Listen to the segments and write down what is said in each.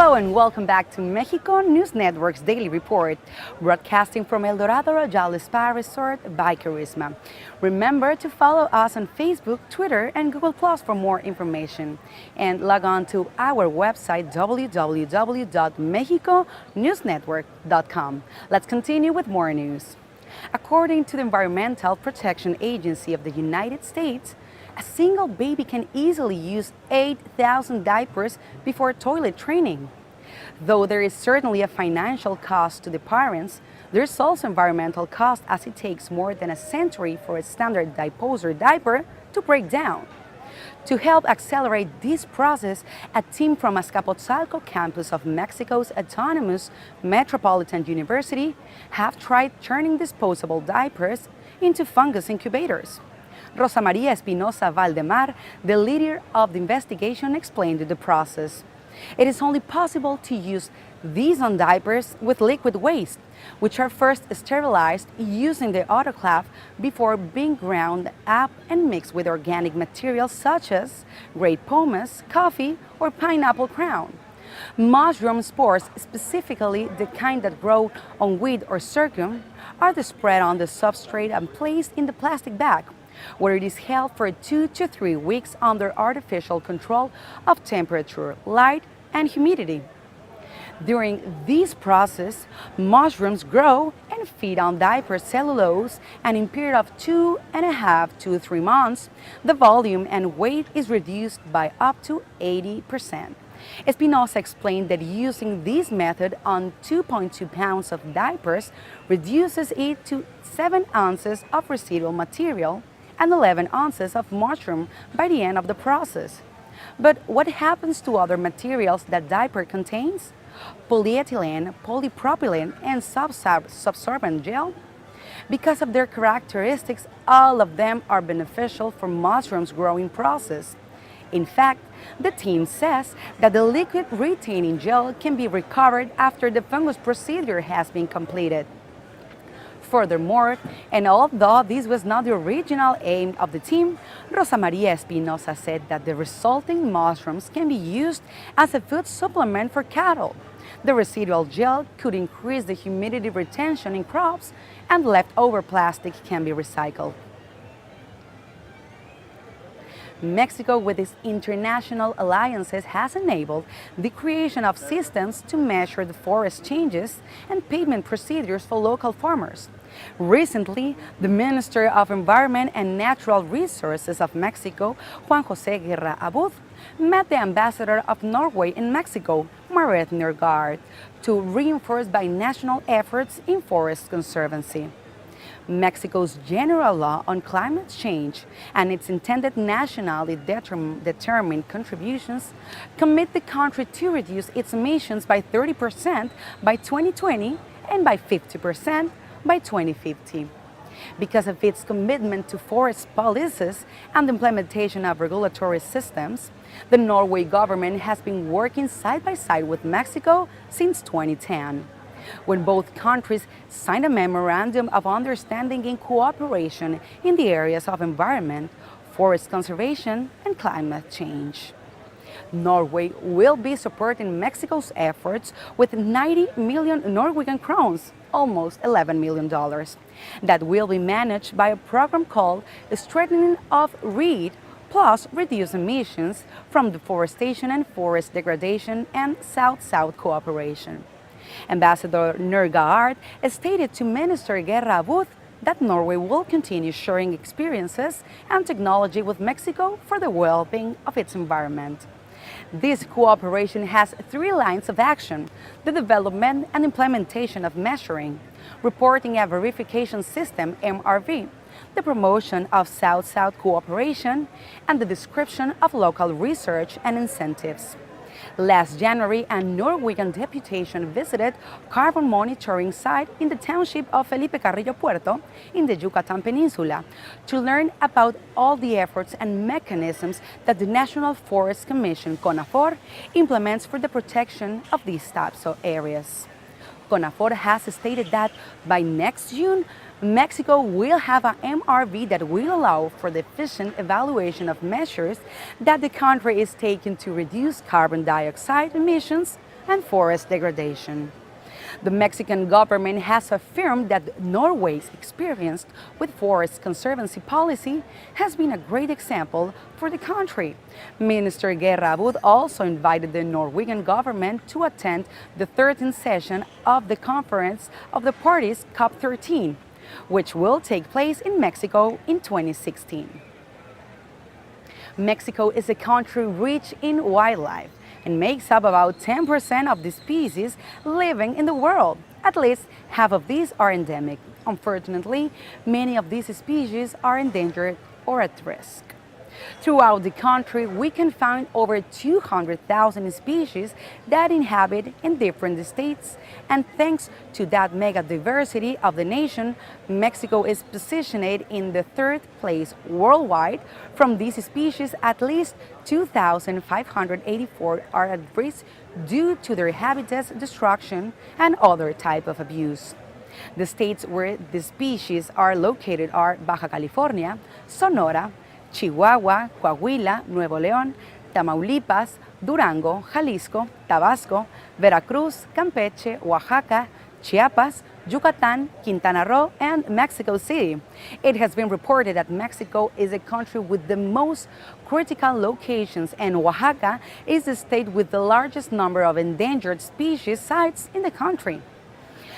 Hello and welcome back to Mexico News Network's Daily Report, broadcasting from El Dorado Royal Spa Resort by Charisma. Remember to follow us on Facebook, Twitter, and Google Plus for more information. And log on to our website, www.mexiconewsnetwork.com. Let's continue with more news. According to the Environmental Protection Agency of the United States, a single baby can easily use 8,000 diapers before toilet training. Though there is certainly a financial cost to the parents, there's also environmental cost as it takes more than a century for a standard diposer diaper to break down. To help accelerate this process, a team from Azcapotzalco campus of Mexico's autonomous Metropolitan University have tried turning disposable diapers into fungus incubators. Rosa Maria Espinosa Valdemar, the leader of the investigation, explained the process. It is only possible to use these on diapers with liquid waste, which are first sterilized using the autoclave before being ground up and mixed with organic materials such as grape pomace, coffee, or pineapple crown. Mushroom spores, specifically the kind that grow on wheat or sorghum, are spread on the substrate and placed in the plastic bag, where it is held for 2 to 3 weeks under artificial control of temperature, light, and humidity. During this process, mushrooms grow and feed on diaper cellulose, and in a period of 2.5 to 3 months, the volume and weight is reduced by up to 80%. Espinosa explained that using this method on 2.2 pounds of diapers reduces it to 7 ounces of residual material and 11 ounces of mushroom by the end of the process. But what happens to other materials that diaper contains? Polyethylene, polypropylene, and subsorbent gel? Because of their characteristics, all of them are beneficial for mushrooms' growing process. In fact, the team says that the liquid retaining gel can be recovered after the fungus procedure has been completed. Furthermore, and although this was not the original aim of the team, Rosa Maria Espinosa said that the resulting mushrooms can be used as a food supplement for cattle. The residual gel could increase the humidity retention in crops, and leftover plastic can be recycled. Mexico, with its international alliances, has enabled the creation of systems to measure the forest changes and payment procedures for local farmers. Recently, the Minister of Environment and Natural Resources of Mexico, Juan José Guerra Abud, met the ambassador of Norway in Mexico, Marit Nergard, to reinforce binational efforts in forest conservancy. Mexico's general law on climate change and its intended nationally determined contributions commit the country to reduce its emissions by 30% by 2020 and by 50% by 2050. Because of its commitment to forest policies and the implementation of regulatory systems, the Norway government has been working side by side with Mexico since 2010. When both countries signed a memorandum of understanding and cooperation in the areas of environment, forest conservation, and climate change. Norway will be supporting Mexico's efforts with 90 million Norwegian crowns, almost $11 million, that will be managed by a program called Strengthening of REED plus Reduce Emissions from Deforestation and Forest Degradation and South-South Cooperation. Ambassador Nergard stated to Minister Guerra Abud that Norway will continue sharing experiences and technology with Mexico for the well-being of its environment. This cooperation has 3 lines of action: the development and implementation of measuring, reporting and verification system MRV, the promotion of South-South cooperation, and the description of local research and incentives. Last January, a Norwegian deputation visited carbon monitoring site in the township of Felipe Carrillo Puerto in the Yucatan Peninsula to learn about all the efforts and mechanisms that the National Forest Commission, CONAFOR, implements for the protection of these types of areas. CONAFOR has stated that by next June, Mexico will have an MRV that will allow for the efficient evaluation of measures that the country is taking to reduce carbon dioxide emissions and forest degradation. The Mexican government has affirmed that Norway's experience with forest conservancy policy has been a great example for the country. Minister Guerra Abud also invited the Norwegian government to attend the 13th session of the Conference of the Parties COP13, which will take place in Mexico in 2016. Mexico is a country rich in wildlife and makes up about 10% of the species living in the world. At least half of these are endemic. Unfortunately, many of these species are endangered or at risk. Throughout the country, we can find over 200,000 species that inhabit in different states, and thanks to that mega diversity of the nation, Mexico is positioned in the third place worldwide. From these species, at least 2,584 are at risk due to their habitat destruction and other type of abuse. The states where the species are located are Baja California, Sonora, Chihuahua, Coahuila, Nuevo León, Tamaulipas, Durango, Jalisco, Tabasco, Veracruz, Campeche, Oaxaca, Chiapas, Yucatan, Quintana Roo, and Mexico City. It has been reported that Mexico is a country with the most critical locations, and Oaxaca is the state with the largest number of endangered species sites in the country.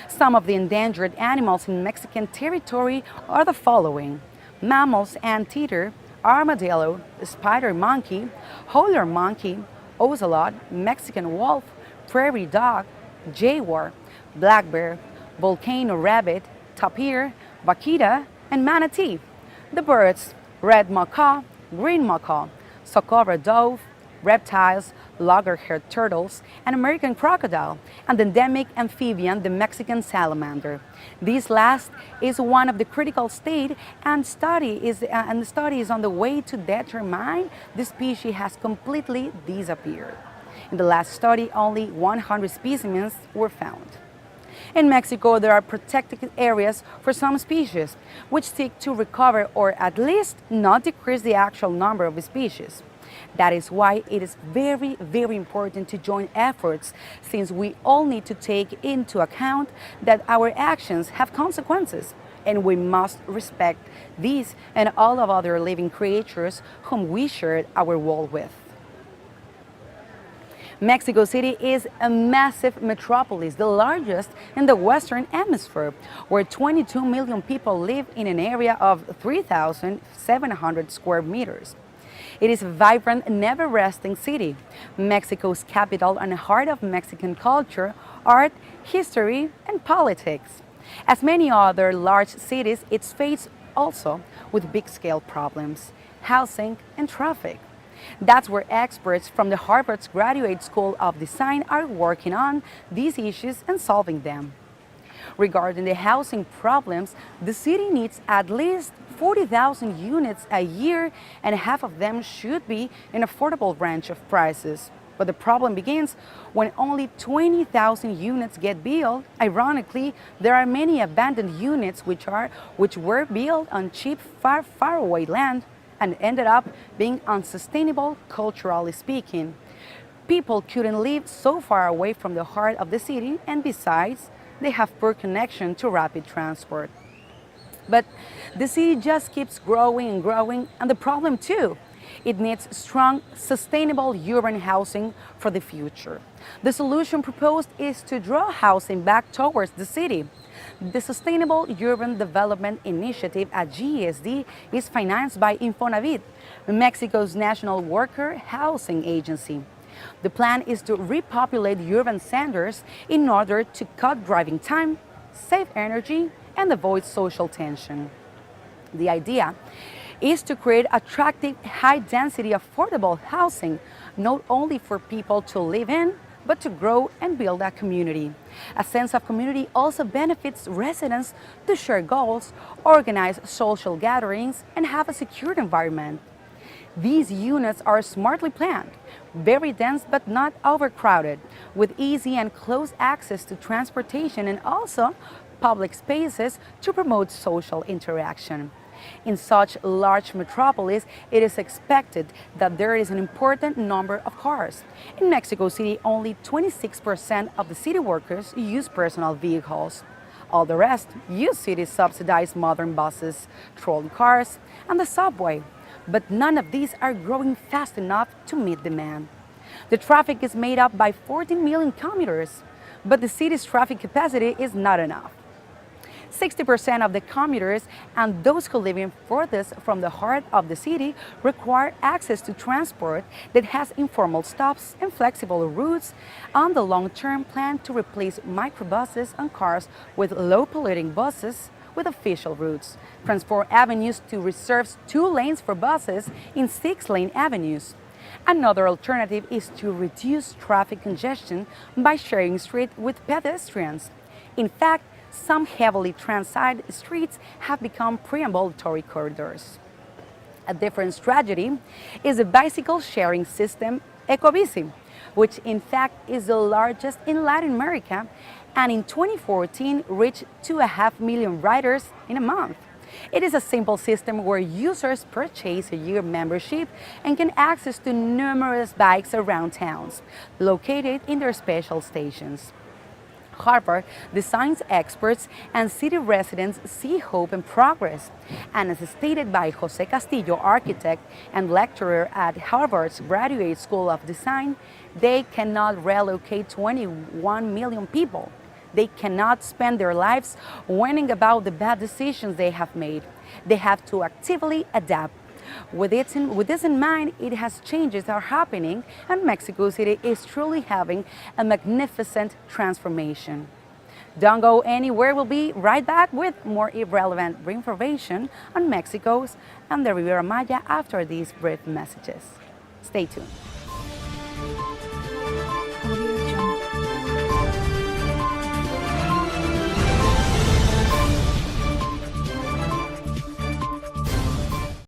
Some of the endangered animals in Mexican territory are the following: mammals, anteater, armadillo, spider monkey, howler monkey, ocelot, Mexican wolf, prairie dog, jaguar, black bear, volcano rabbit, tapir, vaquita, and manatee. The birds: red macaw, green macaw, socorro dove, reptiles, loggerhead turtles, and American crocodile, and the endemic amphibian, the Mexican salamander. This last is one of the critical state, and the study is on the way to determine the species has completely disappeared. In the last study, only 100 specimens were found. In Mexico, there are protected areas for some species, which seek to recover or at least not decrease the actual number of species. That is why it is very, very important to join efforts, since we all need to take into account that our actions have consequences, and we must respect these and all of other living creatures whom we share our world with. Mexico City is a massive metropolis, the largest in the Western Hemisphere, where 22 million people live in an area of 3,700 square meters. It is a vibrant, never-resting city, Mexico's capital and heart of Mexican culture, art, history, and politics. As many other large cities, it's faced also with big-scale problems, housing and traffic. That's where experts from the Harvard's Graduate School of Design are working on these issues and solving them. Regarding the housing problems, the city needs at least 40,000 units a year, and half of them should be in affordable range of prices. But the problem begins when only 20,000 units get built. Ironically, there are many abandoned units which were built on cheap, far away land and ended up being unsustainable culturally speaking. People couldn't live so far away from the heart of the city, and besides, they have poor connection to rapid transport. But the city just keeps growing and growing, and the problem too. It needs strong, sustainable urban housing for the future. The solution proposed is to draw housing back towards the city. The Sustainable Urban Development Initiative at GESD is financed by Infonavit, Mexico's national worker housing agency. The plan is to repopulate urban centers in order to cut driving time, save energy, and avoid social tension. The idea is to create attractive, high-density, affordable housing, not only for people to live in, but to grow and build a community. A sense of community also benefits residents to share goals, organize social gatherings, and have a secure environment. These units are smartly planned, very dense but not overcrowded, with easy and close access to transportation and also public spaces to promote social interaction. In such large metropolis, it is expected that there is an important number of cars. In Mexico City, only 26% of the city workers use personal vehicles. All the rest use city-subsidized modern buses, trolley cars, and the subway. But none of these are growing fast enough to meet demand. The traffic is made up by 14 million commuters, but the city's traffic capacity is not enough. 60% of the commuters and those who live in furthest from the heart of the city require access to transport that has informal stops and flexible routes on the long-term plan to replace microbuses and cars with low-polluting buses with official routes, transform avenues to reserve 2 lanes for buses in 6-lane avenues. Another alternative is to reduce traffic congestion by sharing streets with pedestrians. In fact, some heavily transited streets have become preambulatory corridors. A different strategy is the bicycle sharing system Ecobici, which in fact is the largest in Latin America and in 2014 reached 2.5 million riders in a month. It is a simple system where users purchase a year membership and can access to numerous bikes around towns, located in their special stations. Harvard design experts and city residents see hope and progress. And as stated by Jose Castillo, architect and lecturer at Harvard's Graduate School of Design, they cannot relocate 21 million people. They cannot spend their lives worrying about the bad decisions they have made. They have to actively adapt. With this in mind, it has changes are happening, and Mexico City is truly having a magnificent transformation. Don't go anywhere. We'll be right back with more irrelevant information on Mexico's and the Riviera Maya after these brief messages. Stay tuned.